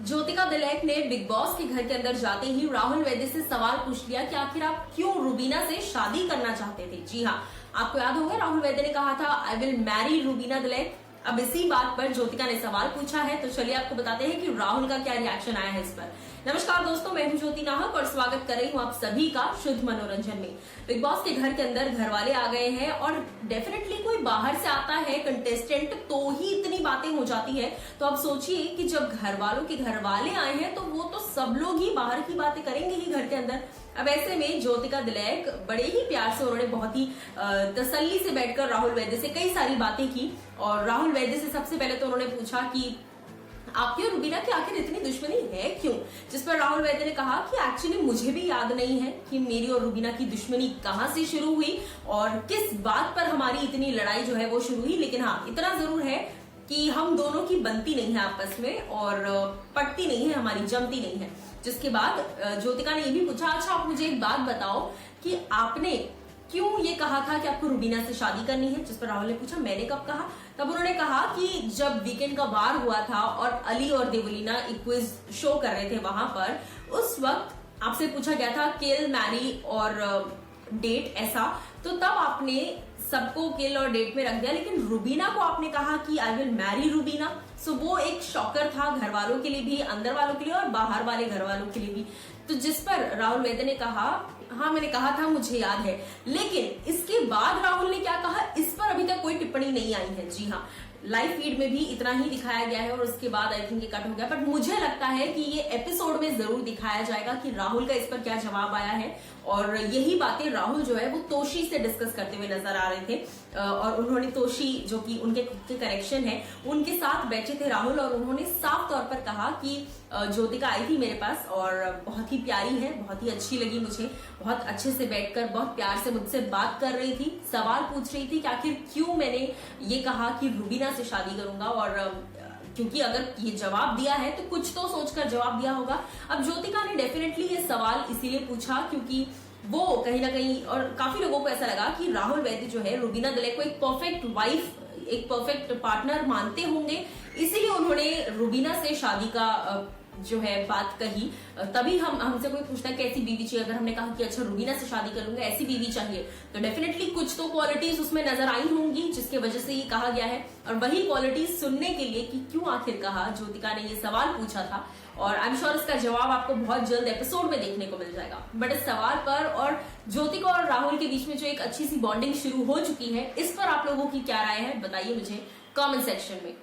ज्योतिका दिलेक ने big boss के घर के अंदर जाते ही राहुल वैद्य से सवाल पूछ लिया कि आखिर आप क्यों रूबीना से शादी करना चाहते थे। जी हाँ, आपको याद होगा राहुल वैद्य ने कहा था I will marry Rubina Dilaik. अब इसी बात पर ज्योतिका ने सवाल पूछा है, तो चलिए आपको बताते हैं कि राहुल का क्या रिएक्शन आया है इस पर। नमस्कार दोस्तों, मैं हूं ज्योति नाहक और स्वागत कर रही हूं आप सभी का शुद्ध मनोरंजन में। बिग बॉस के घर के अंदर घर वाले आ गए हैं और डेफिनेटली कोई बाहर से आता है कंटेस्टेंट तो ही इतनी बातें हो जाती है। तो आप सोचिए कि जब घर वालों के घर वाले आए हैं तो वो तो सब लोग ही बाहर की बातें करेंगे ही घर के अंदर। अब ऐसे में ज्योतिका दिलेक बड़े ही प्यार से उन्होंने बहुत ही तसल्ली से बैठकर राहुल वैद्य से कई सारी बातें की। और राहुल वैद्य से सबसे पहले तो उन्होंने पूछा कि आपकी और रूबीना की आखिर इतनी दुश्मनी है क्यों, जिस पर राहुल वैद्य ने कहा कि एक्चुअली मुझे भी याद नहीं है कि मेरी और रूबीना की दुश्मनी कहां से शुरू हुई और किस बात पर हमारी इतनी लड़ाई जो है वो शुरू हुई। लेकिन हाँ, इतना जरूर है कि हम दोनों की बनती नहीं है आपस में और पटती नहीं है, हमारी जमती नहीं है। जिसके बाद ज्योतिका ने ये भी पूछा, अच्छा आप मुझे एक बात बताओ कि आपने क्यों ये कहा था कि आपको रूबीना से शादी करनी है। जिस पर राहुल ने पूछा मैंने कब कहा। तब उन्होंने कहा कि जब वीकेंड का वार हुआ था और अली और देवलीना एक क्विज शो कर रहे थे वहां पर, उस वक्त आपसे पूछा गया था किल मैरी और डेट ऐसा, तो तब आपने सबको किल और डेट में रख दिया, लेकिन रूबीना को आपने कहा कि आई विल मैरी रूबीना। सो वो एक शॉकर था घर वालों के लिए भी, अंदर वालों के लिए और बाहर वाले घर वालों के लिए भी। तो जिस पर राहुल वैद्य ने कहा हाँ मैंने कहा था, मुझे याद है। लेकिन इसके बाद राहुल ने क्या कहा, इस पर अभी तक कोई टिप्पणी नहीं आई है। जी हाँ, लाइव फीड में भी इतना ही दिखाया गया है और उसके बाद आई थिंक ये कट हो गया। बट मुझे लगता है कि ये एपिसोड में जरूर दिखाया जाएगा कि राहुल का इस पर क्या जवाब आया है। और यही बातें राहुल जो है वो तोशी से डिस्कस करते हुए नजर आ रहे थे और उन्होंने तोशी जो कि उनके खुद के करेक्शन है उनके साथ बैठे थे राहुल, और उन्होंने साफ तौर पर कहा कि ज्योतिका आई थी मेरे पास और बहुत ही प्यारी है, बहुत ही अच्छी लगी मुझे, बहुत अच्छे से बैठकर बहुत प्यार से मुझसे बात कर रही थी, सवाल पूछ रही थी कि आखिर क्यों मैंने ये कहा कि रूबीना से शादी करूंगा। और क्योंकि अगर ये जवाब दिया है तो कुछ तो सोचकर जवाब दिया होगा। अब ज्योतिका ने डेफिनेटली ये सवाल इसीलिए पूछा क्योंकि वो कहीं ना कहीं, और काफी लोगों को ऐसा लगा कि राहुल वैद्य जो है रूबीना दिलेक को एक परफेक्ट वाइफ, एक परफेक्ट पार्टनर मानते होंगे, इसीलिए उन्होंने रूबीना से शादी का जो है बात कही। तभी हमसे कोई पूछता है कैसी बीवी चाहिए, अगर हमने कहा कि अच्छा रूबीना से शादी करूंगा, ऐसी बीवी चाहिए, तो डेफिनेटली कुछ तो क्वालिटीज उसमें नजर आई होंगी जिसके वजह से ये कहा गया है। और वही क्वालिटीज सुनने के लिए कि क्यों आखिर कहा, ज्योतिका ने ये सवाल पूछा था और आई एम श्योर इसका जवाब आपको बहुत जल्द एपिसोड में देखने को मिल जाएगा। बट इस सवाल पर और ज्योतिका और राहुल के बीच में जो एक अच्छी सी बॉन्डिंग शुरू हो चुकी है, इस पर आप लोगों की क्या राय है बताइए मुझे कमेंट सेक्शन में।